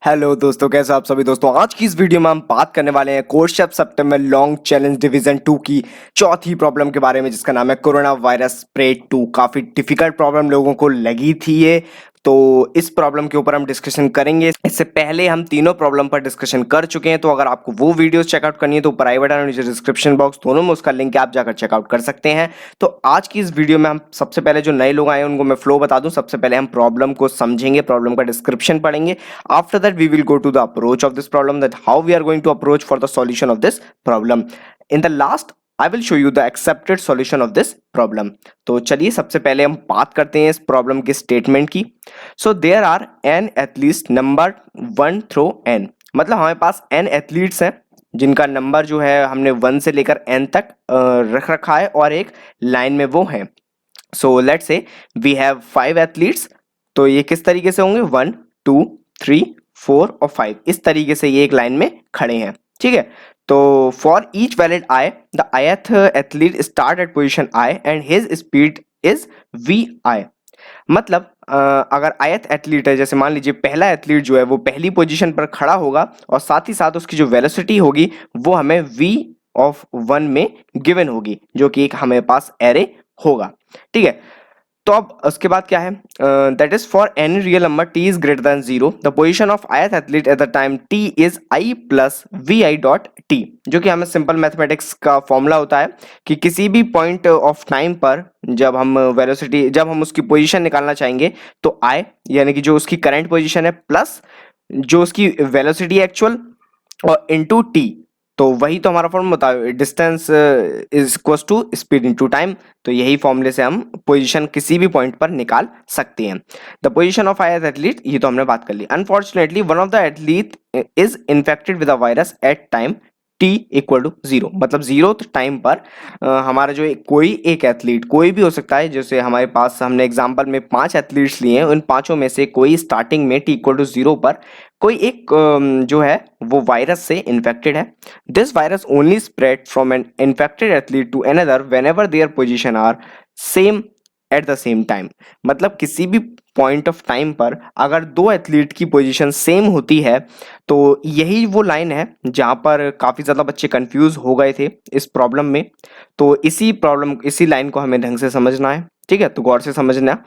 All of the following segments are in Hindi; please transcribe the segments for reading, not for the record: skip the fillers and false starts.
हेलो दोस्तों, कैसे आप सभी दोस्तों। आज की इस वीडियो में हम बात करने वाले हैं कोर्सशेप सितंबर लॉन्ग चैलेंज डिवीजन 2 की चौथी प्रॉब्लम के बारे में, जिसका नाम है कोरोना वायरस स्प्रेड 2। काफी डिफिकल्ट प्रॉब्लम लोगों को लगी थी ये, तो इस प्रॉब्लम के ऊपर हम डिस्कशन करेंगे। इससे पहले हम तीनों प्रॉब्लम पर डिस्कशन कर चुके हैं, तो अगर आपको वो वीडियोस चेकआउट करनी है तो ऊपर आई बटन और नीचे डिस्क्रिप्शन बॉक्स दोनों में उसका लिंक है, आप जाकर चेकआउट कर सकते हैं। तो आज की इस वीडियो में हम सबसे पहले जो नए लोग आए हैं उनको मैं फ्लो बता दूं। सबसे पहले हम प्रॉब्लम को समझेंगे, प्रॉब्लम का डिस्क्रिप्शन पढ़ेंगे। After that, we will go to the approach of this problem, that how we are going to approach for the solution of this problem. In the last, I will show you the accepted solution of this problem. तो चलिए सबसे पहले हम बात करते हैं इस प्रॉब्लम के स्टेटमेंट की। So there are n athletes number 1 through n, मतलब हमारे पास n एथलीट्स हैं जिनका नंबर जो है हमने 1 से लेकर n तक रख रखा है और एक लाइन में वो हैं। So let's say we have 5 athletes, तो ये किस तरीके से होंगे 1 2 3 4 और 5, इस तरीके से ये एक लाइन में खड़े हैं। ठीक है, तो for each valid i the ith athlete start at position i and his speed is v i. मतलब अगर ith एथलीट है, जैसे मान लीजिए पहला एथलीट जो है वो पहली पोजीशन पर खड़ा होगा और साथ ही साथ उसकी जो वेलोसिटी होगी वो हमें v ऑफ 1 में गिवन होगी, जो कि एक हमें पास एरे होगा। ठीक है, तो अब उसके बाद क्या है, that is for any real number t is greater than 0 the position of ith athlete at the time t is i plus v i dot t, जो कि हमें सिंपल मैथमेटिक्स का फॉर्मूला होता है कि किसी भी पॉइंट ऑफ टाइम पर जब हम वेलोसिटी, जब हम उसकी पोजीशन निकालना चाहेंगे तो i यानी कि जो उसकी करंट पोजीशन है प्लस जो उसकी वेलोसिटी एक्चुअल और इनटू t, तो वही तो हमारा फॉर्मूला होता है, distance is equals to speed into time. तो यही फॉर्मूले से हम पोजीशन किसी भी पॉइंट पर निकाल सकते हैं। The position of ith athlete, ये तो हमने बात कर ली। Unfortunately one of the athlete is infected with a virus at time t equal to 0, मतलब 0 टाइम पर हमारा जो कोई एक एथलीट, कोई भी हो सकता है, जैसे हमारे पास हमने एग्जांपल में 5 एथलीट्स लिए हैं, उन पांचों में से कोई स्टार्टिंग में t इक्वल टू 0 पर कोई एक जो है वो वायरस से इन्फेक्टेड है। This virus only spread from an infected athlete to another whenever their position are same at the same time. मतलब किसी भी पॉइंट ऑफ टाइम पर अगर दो एथलीट की पोजीशन सेम होती है, तो यही वो लाइन है जहां पर काफी ज्यादा बच्चे कंफ्यूज हो गए थे इस प्रॉब्लम में। तो इसी लाइन को हमें ढंग से समझना है। ठीक है, तो गौर से समझना।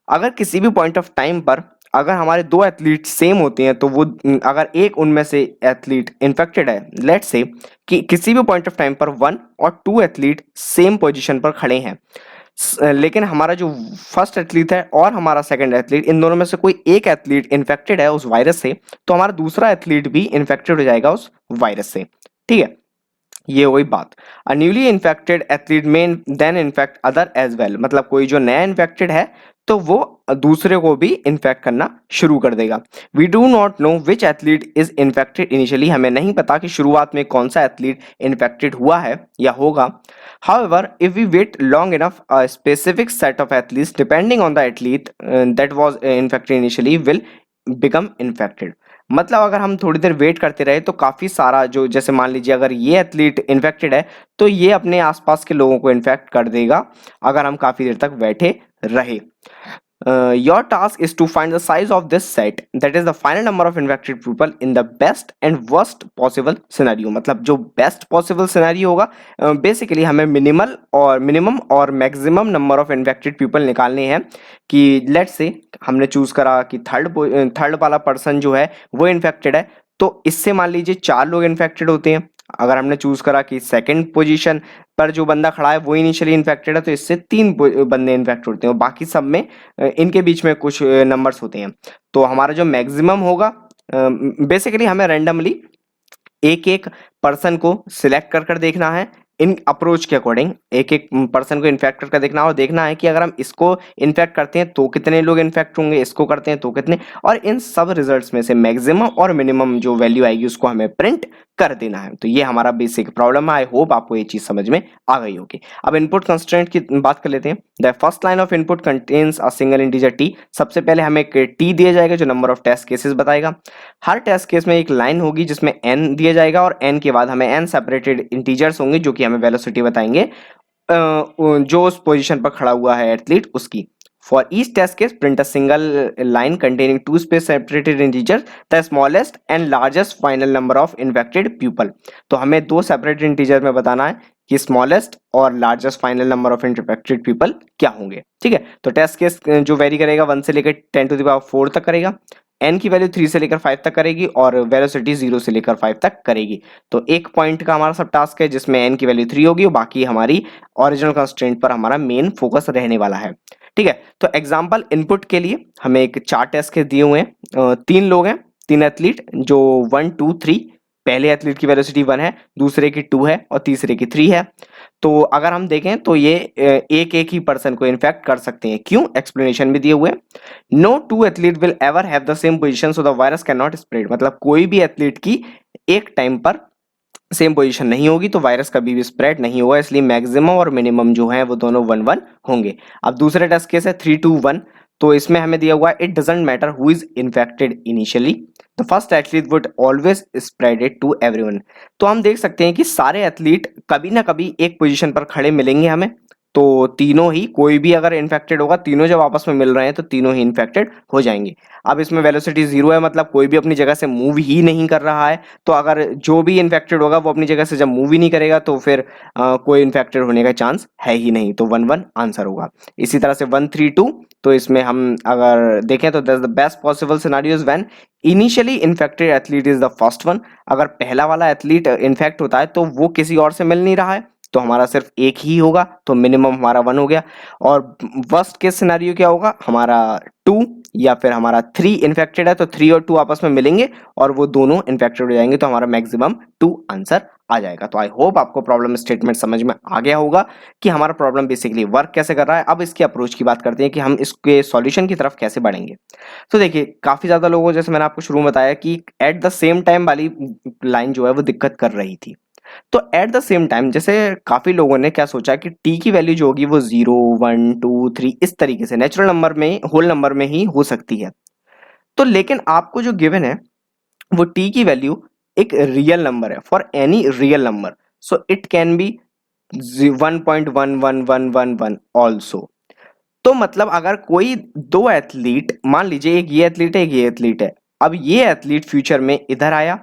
अगर किसी भी पॉइंट ऑफ टाइम पर अगर हमारे दो एथलीट सेम होते हैं, तो वो अगर एक उनमें से एथलीट इन्फेक्टेड है, लेट्स से कि किसी भी पॉइंट ऑफ टाइम पर 1 और 2 एथलीट सेम पोजीशन पर खड़े हैं, लेकिन हमारा जो फर्स्ट एथलीट है और हमारा सेकंड एथलीट, इन दोनों में से कोई एक एथलीट इन्फेक्टेड है उस वायरस से, तो हमारा दूसरा एथलीट भी इन्फेक्टेड हो जाएगा उस वायरस से। ठीक है, ये वही बात। A newly infected athlete may then infect other as well, मतलब कोई जो नया इन्फेक्टेड है तो वो दूसरे को भी इन्फेक्ट करना शुरू कर देगा। We do not know which athlete is infected initially, हमें नहीं पता कि शुरुआत में कौन सा एथलीट इन्फेक्टेड हुआ है या होगा। However, if we wait long enough, a specific set of athletes, depending on the athlete that was infected initially, will become infected. मतलब अगर हम थोड़ी देर वेट करते रहे तो काफी सारा जो, जैसे मान लीजिए अगर ये एथलीट इन्फेक्टेड है तो ये अपने आसपास के लोगों को इन्फेक्ट कर देगा अगर हम काफी देर तक बैठे रहे। Your task is to find the size of this set, that is the final number of infected people in the best and worst possible scenario। मतलब जो best possible scenario होगा, बेसिकली हमें मिनिमम और maximum number of infected people निकालने हैं। कि लेट्स से हमने चूज करा कि थर्ड वाला पर्सन जो है वो इन्फेक्टेड है, तो इससे मान लीजिए 4 लोग इन्फेक्टेड होते हैं। अगर हमने चूज करा कि सेकंड पोजीशन पर जो बंदा खड़ा है वो इनिशियली इन्फेक्टेड है, तो इससे 3 बंदे इन्फेक्ट होते हैं और बाकी सब में इनके बीच में कुछ नंबर्स होते हैं। तो हमारा जो मैक्सिमम होगा, बेसिकली हमें रैंडमली एक एक पर्सन को सिलेक्ट कर देखना है। इन अप्रोच के अकॉर्डिंग एक एक पर्सन को इन्फेक्ट करके देखना और देखना है कि अगर हम इसको इन्फेक्ट करते हैं तो कितने लोग इन्फेक्ट होंगे, इसको करते हैं तो कितने, और इन सब रिजल्ट्स में से मैक्सिमम और मिनिमम जो वैल्यू आएगी उसको हमें प्रिंट कर देना है। तो ये हमारा बेसिक प्रॉब्लम है। आई होप आपको ये चीज समझ में आ गई होगी। अब इनपुट कंस्ट्रेंट की बात कर लेते हैं। The first line of input contains a single integer T. सबसे पहले हमें एक टी दिया जाएगा जो नंबर ऑफ टेस्ट केसेस बताएगा। हर टेस्ट केस में एक लाइन होगी जिसमें एन दिया जाएगा और एन के बाद हमें एन सेपरेटेड इंटीजर्स होंगे जो कि हमें वेलोसिटी बताएंगे जो उस पोजीशन पर खड़ा हुआ है एथलीट उसकी। For each test case, print a single line containing two space separated integers, the smallest and largest final number of infected pupil. तो हमें दो सेपरेट इंटीजर में बताना है कि स्मॉलेस्ट और largest final number of infected people क्या होंगे। ठीक है, तो टेस्ट केस जो वेरी करेगा 1 से लेकर 10⁴ तक करेगा, n की वैल्यू 3 से लेकर 5 तक करेगी और वेलोसिटी 0 से लेकर 5 तक करेगी। तो एक पॉइंट का हमारा सब टास्क है जिसमें n की वैल्यू 3 होगी और बाकी हमारी ओरिजिनल कंस्ट्रेंट पर हमारा मेन फोकस रहने वाला है। ठीक है, तो एग्जाम्पल इनपुट के लिए हमें एक 4 टेस्ट के दिए हुए हैं। 3 लोग हैं, 3 एथलीट जो 1 2 3, पहले एथलीट की वेलोसिटी 1 है, दूसरे की 2 है और तीसरे की 3 है। तो अगर हम देखें तो ये एक एक ही पर्सन को इन्फेक्ट कर सकते हैं। क्यों? एक्सप्लेनेशन भी दिए हुए हैं। No two athlete will ever have the same position so the virus can not spread. मतलब कोई भी एथलीट की एक टाइम पर सेम पोजीशन नहीं होगी तो वायरस कभी भी स्प्रेड नहीं होगा, इसलिए मैक्सिमम और मिनिमम जो है वो दोनों 1 1 होंगे। अब दूसरे टेस्ट केस है 3 2 1, तो इसमें हमें दिया हुआ है it doesn't matter who is infected initially, the first athlete would always spread it to everyone. तो हम देख सकते हैं कि सारे एथलीट कभी ना कभी एक पोजीशन पर खड़े मिलेंगे हमें, तो तीनों ही, कोई भी अगर इन्फेक्टेड होगा, तीनों जब आपस में मिल रहे हैं तो तीनों ही इन्फेक्टेड हो जाएंगे। अब इसमें वेलोसिटी 0 है, मतलब कोई भी अपनी जगह से मूव ही नहीं कर रहा है, तो अगर जो भी इन्फेक्टेड होगा वो अपनी जगह से जब मूव ही नहीं करेगा तो फिर कोई इन्फेक्टेड होने का चांस है ही नहीं, तो 1 1 आंसर होगा। इसी तरह से 1 3 2, तो इसमें हम अगर देखें तो that's the best possible scenario is when initially infected athlete is the first one. अगर पहला वाला एथलीट इन्फेक्ट होता है तो वो किसी और से मिल नहीं रहा है, तो हमारा सिर्फ एक ही होगा, तो मिनिमम हमारा 1 हो गया। और वर्स्ट केस सिनेरियो क्या होगा, हमारा 2 या फिर हमारा 3 इन्फेक्टेड है तो 3 और 2 आपस में मिलेंगे और वो दोनों इन्फेक्टेड हो जाएंगे, तो हमारा मैक्सिमम 2 आंसर आ जाएगा। तो आई होप आपको प्रॉब्लम स्टेटमेंट समझ में आ गया होगा कि हमारा प्रॉब्लम बेसिकली वर्क कैसे कर रहा है। अब इसकी अप्रोच की बात करते हैं कि हम इसके सॉल्यूशन की तरफ कैसे बढ़ेंगे। तो देखिए, काफी ज्यादा लोगों, जैसे मैंने आपको शुरू में बताया कि एट द सेम टाइम वाली लाइन जो है वो दिक्कत कर रही थी। तो एट द सेम टाइम जैसे काफी लोगों ने क्या सोचा कि टी की वैल्यू जो होगी वो 0 1 2 3 इस तरीके से नेचुरल नंबर में, होल नंबर में ही हो सकती है। तो लेकिन आपको जो गिवन है वो टी की वैल्यू एक रियल नंबर है, for any real number, so it can be 1.11111 also. तो मतलब अगर कोई दो एथलीट, मान लीजिए एक ये एथलीट है, एक ये एथलीट है, अब ये एथलीट फ्यूचर में इधर आया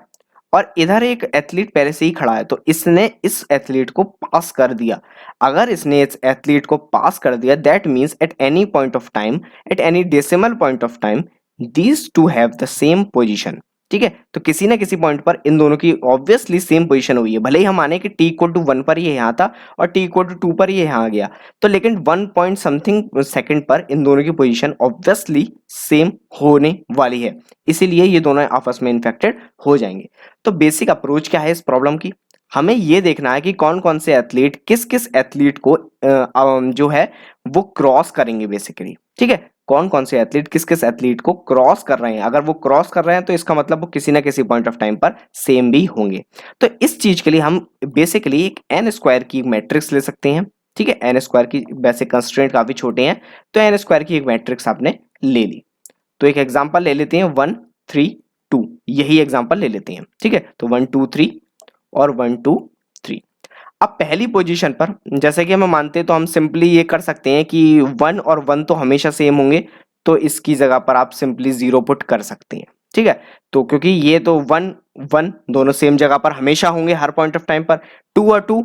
और इधर एक एथलीट पहले से ही खड़ा है, तो इसने इस एथलीट को पास कर दिया। अगर इसने इस एथलीट को पास कर दिया, that means at any point of time, at any decimal point of time, these two have the same position. ठीक है, तो किसी ना किसी पॉइंट पर इन दोनों की ऑब्वियसली सेम पोजीशन हुई है। भले ही हम माने कि टी इक्वल टू 1 पर ये यहाँ था और टी इक्वल टू 2 पर ये यहाँ आ गया, तो लेकिन 1 पॉइंट समथिंग सेकंड पर इन दोनों की पोजीशन ऑब्वियसली सेम होने वाली है, इसीलिए ये दोनों आपस में इन्फेक्टेड हो जाएंगे। तो बेसिक अप्रोच क्या है इस प्रॉब्लम की, हमें ये देखना है कि कौन कौन से एथलीट किस किस एथलीट को जो है वो क्रॉस करेंगे बेसिकली। ठीक है, कौन कौन से एथलीट किस किस एथलीट को क्रॉस कर रहे हैं, अगर वो क्रॉस कर रहे हैं तो इसका मतलब वो किसी ना किसी पॉइंट ऑफ टाइम पर सेम भी होंगे। तो इस चीज के लिए हम बेसिकली एक एन स्क्वायर की मैट्रिक्स ले सकते हैं। ठीक है, एन स्क्वायर की बेसिक कंस्ट्रेंट काफी छोटे हैं, तो एन स्क्वायर की एक मैट्रिक्स आपने ले ली। तो एक एग्जांपल ले लेते हैं 1 3 2, यही एग्जांपल ले लेते हैं। ठीक है, तो 1 2 3 और 1 2 3। अब पहली पोजीशन पर जैसे कि हम मानते हैं तो हम सिंपली ये कर सकते हैं कि 1 और 1 तो हमेशा सेम होंगे, तो इसकी जगह पर आप सिंपली 0 पुट कर सकते हैं। ठीक है, तो क्योंकि ये तो 1 1 दोनों सेम जगह पर हमेशा होंगे हर पॉइंट ऑफ टाइम पर, 2 और 2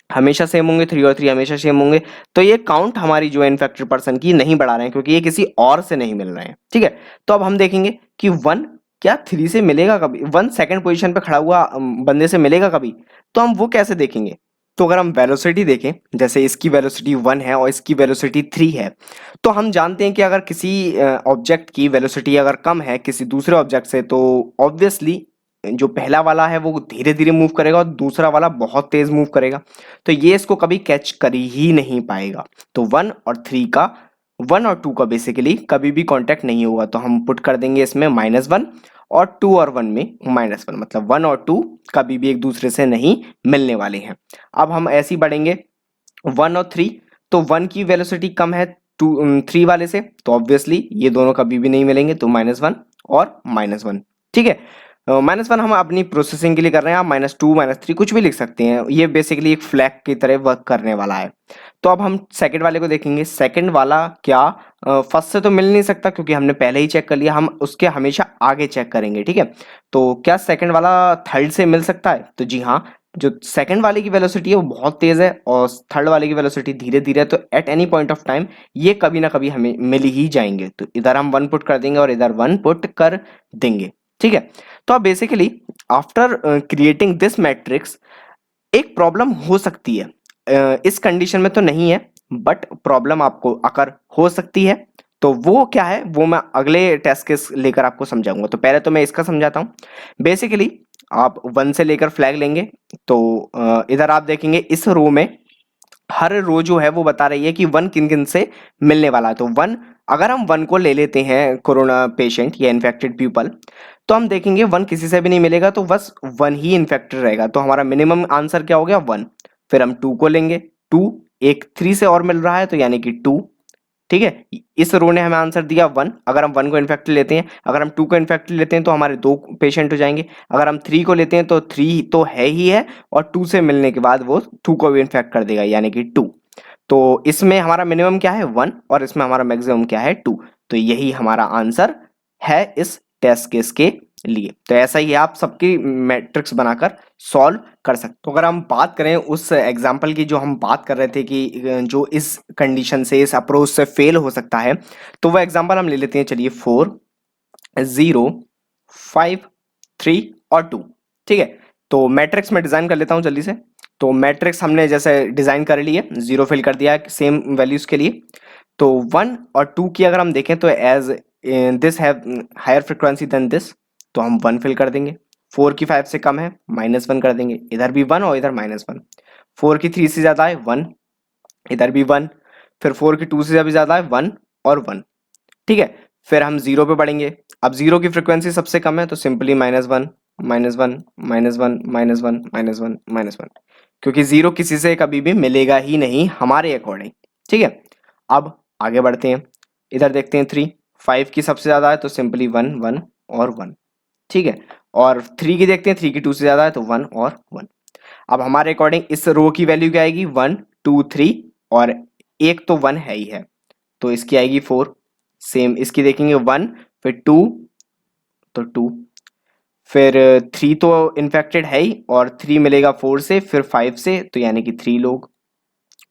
हमेशा सेम होंगे, 3 और 3 हमेशा सेम होंगे, तो ये काउंट हमारी जो इन्फेक्टेड पर्सन की नहीं बढ़ा रहे हैं क्योंकि ये किसी और से नहीं मिल रहे हैं। ठीक है, तो अब हम देखेंगे कि 1 क्या 3 से मिलेगा कभी, 1 सेकंड पोजीशन पे खड़ा हुआ बंदे से मिलेगा कभी, तो हम वो कैसे देखेंगे। तो अगर हम वेलोसिटी देखें, जैसे इसकी वेलोसिटी 1 है और इसकी वेलोसिटी 3 है, तो हम जानते हैं कि अगर किसी ऑब्जेक्ट की वेलोसिटी अगर कम है किसी दूसरे ऑब्जेक्ट से, तो ऑब्वियसली जो पहला वाला है वो धीरे धीरे मूव करेगा और दूसरा वाला बहुत तेज मूव करेगा, तो ये इसको कभी कैच कर ही नहीं पाएगा। तो 1 और 3 का, 1 और 2 का बेसिकली कभी भी कांटेक्ट नहीं होगा, तो हम पुट कर देंगे इसमें -1 और 2 और 1 में -1, मतलब 1 और 2 कभी भी एक दूसरे से नहीं मिलने वाले हैं। अब हम ऐसे ही बढ़ेंगे 1 और 3, तो 1 की वेलोसिटी कम है 3 वाले से, तो ऑब्वियसली ये दोनों कभी भी नहीं मिलेंगे, तो -1 और -1। ठीक है, -1 हम अपनी प्रोसेसिंग के लिए कर रहे हैं, आप -2 -3 कुछ भी लिख सकते हैं। ये बेसिकली एक फ्लैग की तरह वर्क करने वाला है। तो अब हम सेकंड वाले को देखेंगे। सेकंड वाला क्या फर्स्ट से तो मिल नहीं सकता क्योंकि हमने पहले ही चेक कर लिया, हम उसके हमेशा आगे चेक करेंगे, ठीक है। तो क्या सेकंड वाला थर्ड से मिल सकता है? तो जी हाँ, जो सेकंड वाले की वेलोसिटी है वो बहुत तेज है और थर्ड वाले की वेलोसिटी धीरे धीरे है, तो at any point of time ये कभी ना कभी हमें मिल ही जाएंगे। तो इधर हम 1 पुट कर देंगे और इधर 1 पुट कर देंगे, ठीक है। तो अब basically after creating this matrix एक प्रॉब्लम हो सकती है, इस कंडीशन में तो नहीं है बट प्रॉब्लम आपको अगर हो सकती है। तो वो क्या है वो मैं अगले टेस्ट केस लेकर आपको समझाऊंगा। तो पहले तो मैं इसका समझाता हूँ। बेसिकली आप 1 से लेकर फ्लैग लेंगे तो इधर आप देखेंगे इस रो में हर रो जो है वो बता रही है कि 1 किन किन से मिलने वाला है। तो 1 अगर हम 1 को ले लेते हैं कोरोना पेशेंट या इन्फेक्टेड पीपल, तो हम देखेंगे 1 किसी से भी नहीं मिलेगा, तो बस 1 ही इन्फेक्टेड रहेगा। तो हमारा मिनिमम आंसर क्या हो गया 1। फिर हम 2 को लेंगे, 2 एक 3 से और मिल रहा है तो यानी कि 2, ठीक है। इस रो ने हमें आंसर दिया 1। अगर हम 1 को इन्फेक्टेड लेते हैं, अगर हम 2 को इन्फेक्टेड लेते हैं तो हमारे 2 पेशेंट हो जाएंगे। अगर हम 3 को लेते हैं तो 3 तो है ही है और 2 से मिलने के बाद वो 2 को भी इन्फेक्ट कर देगा यानी कि 2। तो इसमें हमारा मिनिमम क्या है 1 और इसमें हमारा मैक्सिमम क्या है 2। तो यही हमारा आंसर है इस टेस्ट केस के लिए। तो ऐसा ही आप सबकी मैट्रिक्स बनाकर सॉल्व कर सकते। तो अगर हम बात करें उस एग्जाम्पल की जो हम बात कर रहे थे कि जो इस कंडीशन से इस अप्रोच से फेल हो सकता है, तो वो एग्जाम्पल हम ले लेते हैं। चलिए 4 0 5 3 और 2, ठीक है। तो मैट्रिक्स में डिजाइन कर लेता हूं जल्दी से। तो मैट्रिक्स हमने जैसे डिजाइन कर ली है, 0 फिल कर दिया है सेम वैल्यूज के लिए। तो 1 और 2 की अगर हम देखें तो as this have higher frequency than this, तो हम 1 फिल कर देंगे। 4 की 5 से कम है -1 कर देंगे, इधर भी 1 और इधर -1। 4 की 3 से ज्यादा है 1, इधर भी 1। फिर 4 की 2 से भी ज्यादा है 1 और 1, ठीक है। फिर हम 0 पे बढ़ेंगे। अब 0 की फ्रिक्वेंसी सबसे कम है तो सिंपली -1 -1 -1 -1 -1 -1, क्योंकि 0 किसी से कभी भी मिलेगा ही नहीं हमारे अकॉर्डिंग, ठीक है। अब आगे बढ़ते हैं, इधर देखते हैं 3 5 की सबसे ज्यादा है तो सिंपली 1 1 और 1, ठीक है। और 3 की देखते हैं, 3 की 2 से ज्यादा है तो 1 और 1। अब हमारे अकॉर्डिंग इस रो की वैल्यू क्या आएगी 1 2 3 और एक तो 1 है ही है तो इसकी आएगी 4। सेम इसकी देखेंगे 1 फिर 2 तो 2, फिर 3 तो इन्फेक्टेड है ही और 3 मिलेगा 4 से, फिर 5 से तो यानी कि 3 लोग,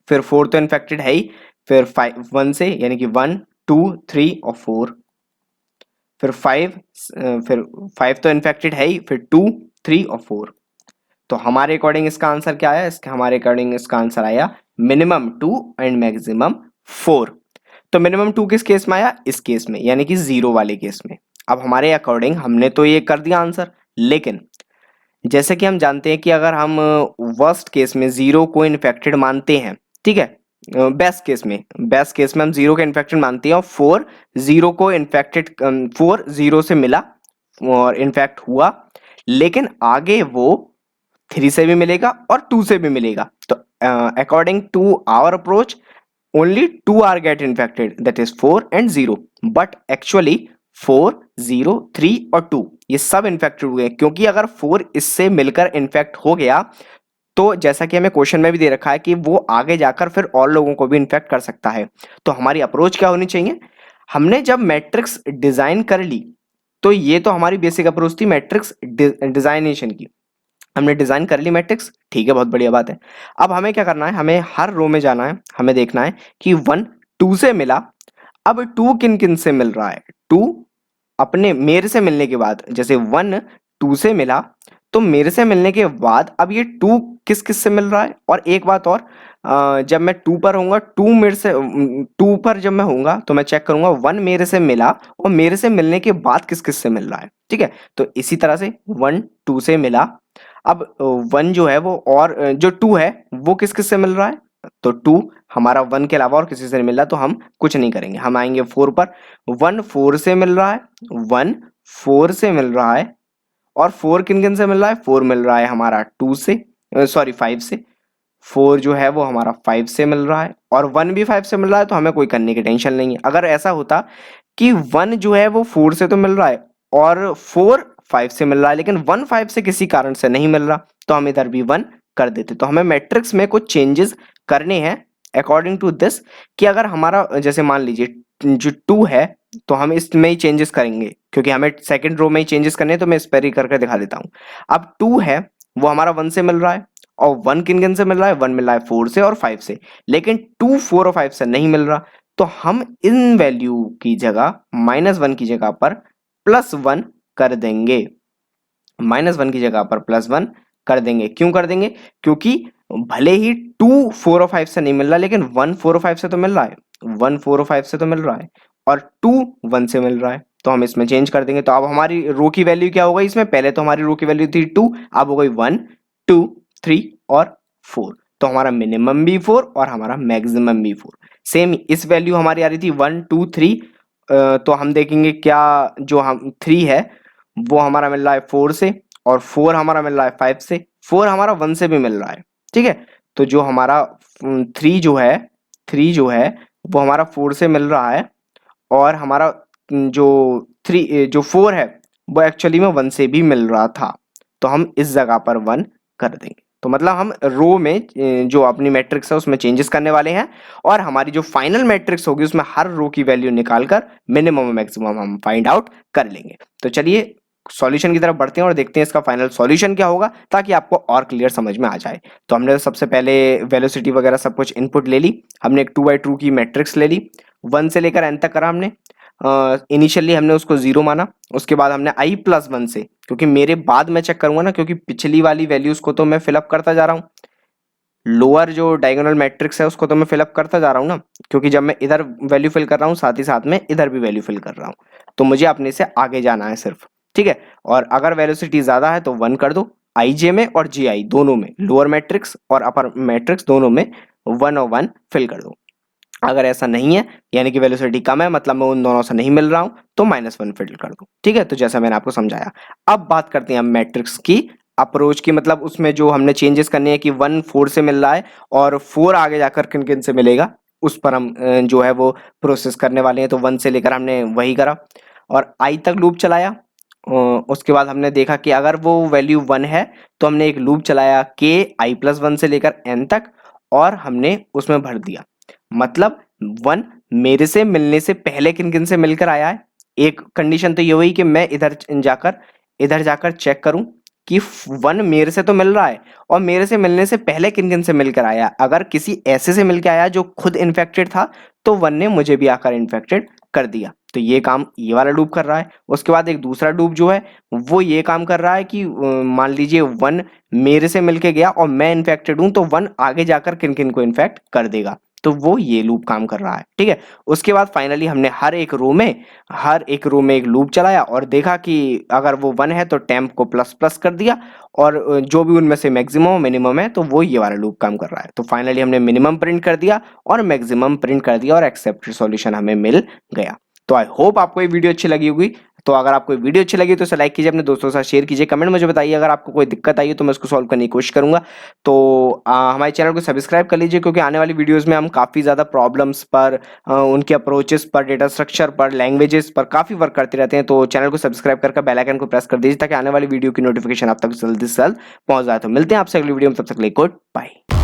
फिर 4 तो इन्फेक्टेड है ही, फिर 5 1 से यानी कि 1 2 3 और 4, फिर 5 तो इन्फेक्टेड है ही, फिर 2 3 और 4। तो हमारे अकॉर्डिंग इसका आंसर क्या आया? इसका हमारे अकॉर्डिंग इसका आंसर आया मिनिमम 2 एंड मैक्सिमम 4। तो मिनिमम 2 किस केस में आया? इस केस में यानी कि 0 वाले केस में। अब हमारे अकॉर्डिंग हमने तो ये कर दिया आंसर, लेकिन जैसे कि हम जानते हैं कि अगर हम वर्स्ट केस में 0 को इन्फेक्टेड मानते हैं, ठीक है, बेस्ट केस में हम 0 को इन्फेक्टेड मानते हैं और 4 0 को इन्फेक्टेड 4 0 से मिला और इन्फेक्ट हुआ, लेकिन आगे वो 3 से भी मिलेगा और 2 से भी मिलेगा। तो according to our approach only 2 are get infected, that is 4 and 0, but actually 4 0 3 और 2 ये सब इन्फेक्टेड हुए, क्योंकि अगर 4 इससे मिलकर इन्फेक्ट हो गया तो जैसा कि हमें क्वेश्चन में भी दे रखा है कि वो आगे जाकर फिर और लोगों को भी इन्फेक्ट कर सकता है। तो हमारी अप्रोच क्या होनी चाहिए? हमने जब मैट्रिक्स डिजाइन कर ली तो ये तो हमारी बेसिक अप्रोच थी मैट्रिक्स डिजाइनेशन की, हमने डिजाइन कर ली मैट्रिक्स, ठीक है, बहुत बढ़िया बात है। अब हमें क्या करना है? हमें हर रो में जाना है, हमें देखना है कि 1 2 से मिला, अब 2 किन किन से मिल रहा है। 2 अपने मेरे से मिलने के बाद, जैसे 1 2 से मिला तो मेरे से मिलने के बाद अब ये 2 किस किस से मिल रहा है। और एक बात और, जब मैं 2 पर होऊंगा, 2 मेरे से 2 पर जब मैं होऊंगा तो मैं चेक करूंगा 1 मेरे से मिला और मेरे से मिलने के बाद किस किस से मिल रहा है, ठीक है। तो इसी तरह से 1 2 से मिला, अब 1 जो है वो और जो 2 है वो किस किस से मिल रहा है, तो 2 हमारा 1 के अलावा और किसी से नहीं मिल रहा तो हम कुछ नहीं करेंगे, हम आएंगे 4 पर। 1 4 से मिल रहा है, 1 4 से मिल रहा है और 4 किन किन से मिल रहा है? 4 मिल रहा है हमारा 2 से, सॉरी 5 से, 4 जो है वो हमारा 5 से मिल रहा है और 1 भी 5 से मिल रहा है, तो हमें कोई करने की टेंशन नहीं है। अगर ऐसा होता कि 1 जो है वो 4 से तो मिल रहा है और 4 5 से मिल रहा है, लेकिन 1 5 से किसी कारण से नहीं मिल रहा, तो हम इधर भी 1 कर देते। तो हमें मैट्रिक्स में कुछ चेंजेस करने हैं अकॉर्डिंग टू दिस, कि अगर हमारा जैसे मान लीजिए जो 2 है तो हम इसमें ही चेंजेस करेंगे, क्योंकि हमें सेकंड रो में ही चेंजेस करने हैं, तो मैं इस पर ही करके दिखा देता हूँ। अब 2 है वो हमारा 1 से मिल रहा है, और 1 किन किन से मिल रहा है, 1 मिल रहा है 4 से और 5 से, लेकिन 2 4 और 5 से नहीं मिल रहा, तो हम इन वैल्यू की जगह -1 की जगह पर +1 कर देंगे। -1 की जगह पर +1 कर देंगे। क्यों कर देंगे? क्योंकि भले ही 2 4 और 5 से नहीं मिल रहा, लेकिन 1 4 और 5 से तो मिल रहा है, 1 4 और 5 से तो मिल रहा है, और 2 1 से मिल रहा है, तो हम इसमें चेंज कर देंगे। तो अब हमारी रो की वैल्यू क्या हो गई इसमें, पहले तो हमारी रो की वैल्यू थी 2, अब हो गई 1 2 3 और 4, तो हमारा मिनिमम भी 4 और हमारा मैक्सिमम भी 4। सेम इस वैल्यू हमारी आ रही थी 1 2 3, तो हम देखेंगे क्या, जो हम 3 है वो हमारा मिल रहा है 4 से, और 4 हमारा मिल रहा है 5 से, 4 हमारा 1 से भी मिल रहा है, ठीक है। तो जो हमारा 3 जो है वो हमारा 4 से मिल रहा है, और हमारा जो 4 है वो एक्चुअली में 1 से भी मिल रहा था, तो हम इस जगह पर 1 कर देंगे। तो मतलब हम रो में जो अपनी मैट्रिक्स है उसमें चेंजेस करने वाले हैं, और हमारी जो फाइनल मैट्रिक्स होगी उसमें हर रो की वैल्यू निकालकर मिनिमम और मैक्सिमम हम फाइंड आउट कर लेंगे। तो चलिए सॉल्यूशन की तरफ बढ़ते हैं और देखते हैं इसका फाइनल सॉल्यूशन क्या होगा, ताकि आपको और क्लियर समझ में आ जाए। तो हमने सबसे पहले वेलोसिटी वगैरह सब कुछ इनपुट ले ली, हमने एक 2x2 की मैट्रिक्स ले ली, 1 से लेकर n तक करा हमने। इनिशियली हमने उसको 0 माना, उसके बाद हमने i + 1 से, क्योंकि मेरे बाद में चेक करूंगा ना, क्योंकि पिछली वाली वैल्यूज को तो मैं फिलअप करता जा रहा हूँ, लोअर जो डायगोनल मैट्रिक्स है उसको तो मैं फिलअप करता जा रहा हूँ ना, क्योंकि जब मैं इधर वैल्यू फिल कर रहा हूँ साथ ही साथ में इधर भी वैल्यू फिल कर रहा हूँ, तो मुझे अपने से आगे जाना है सिर्फ, ठीक है। और अगर वेलोसिटी ज्यादा है तो 1 कर दो, IJ में और GI दोनों में, लोअर मैट्रिक्स और अपर मैट्रिक्स दोनों में 1 और 1 फिल कर दो। अगर ऐसा नहीं है, यानी कि वेलोसिटी कम है, मतलब मैं उन दोनों से नहीं मिल रहा हूं, तो -1 फिल कर दो, ठीक है। तो जैसा मैंने आपको समझाया, अब बात करते हैं हम मैट्रिक्स की अप्रोच की, मतलब उसमें जो हमने चेंजेस करने हैं कि 1 4 से मिल रहा है और 4 आगे जाकर किन किन से मिलेगा, उस पर हम जो है वो प्रोसेस करने वाले हैं। तो 1 से लेकर हमने वही करा और I तक लूप चलाया। उसके बाद हमने देखा कि अगर वो वैल्यू 1 है तो हमने एक लूप चलाया k i+1 से लेकर n तक, और हमने उसमें भर दिया। मतलब 1 मेरे से मिलने से पहले किन किन से मिलकर आया है। एक कंडीशन तो ये हुई कि मैं इधर जाकर चेक करूं कि 1 मेरे से तो मिल रहा है, और मेरे से मिलने से पहले किन किन से मिलकर आया। अगर किसी ऐसे से मिलकर आया जो खुद इन्फेक्टेड था, तो 1 ने मुझे भी आकर इन्फेक्टेड कर दिया। तो ये काम ये वाला लूप कर रहा है। उसके बाद एक दूसरा लूप जो है वो ये काम कर रहा है कि मान लीजिए 1 मेरे से मिलके गया और मैं इन्फेक्टेड हूं, तो 1 आगे जाकर किन किन को इन्फेक्ट कर देगा, तो वो ये लूप काम कर रहा है, ठीक है। उसके बाद फाइनली हमने हर एक रो में एक लूप चलाया और देखा कि अगर वो 1 है तो टेम्प को प्लस कर दिया, और जो भी उनमें से मैक्सिमम मिनिमम है तो वो ये वाला लूप काम कर रहा है। तो फाइनली हमने मिनिमम प्रिंट कर दिया और मैक्सिमम प्रिंट कर दिया, और एक्सेप्टेड सॉल्यूशन हमें मिल गया। तो आई होप आपको ये वीडियो अच्छी लगी होगी। तो अगर आपको ये वीडियो अच्छी लगी तो इसे लाइक कीजिए, अपने दोस्तों के साथ शेयर कीजिए, कमेंट मुझे बताइए अगर आपको कोई दिक्कत आई है तो मैं उसको सॉल्व करने की कोशिश करूंगा। तो हमारे चैनल को सब्सक्राइब कर लीजिए, क्योंकि आने वाली वीडियोस में हम काफ़ी ज़्यादा प्रॉब्लम्स पर, उनके अप्रोचेस पर, डेटा स्ट्रक्चर पर, लैंग्वेजेस पर काफ़ी वर्क करते रहते हैं। तो चैनल को सब्सक्राइब करके बेल आइकन को प्रेस कर दीजिए, ताकि आने वाली वीडियो की नोटिफिकेशन आप तक जल्दी से जल्द पहुंच जाए। तो मिलते हैं आपसे अगली वीडियो में, तब तक के लिए गुड बाय।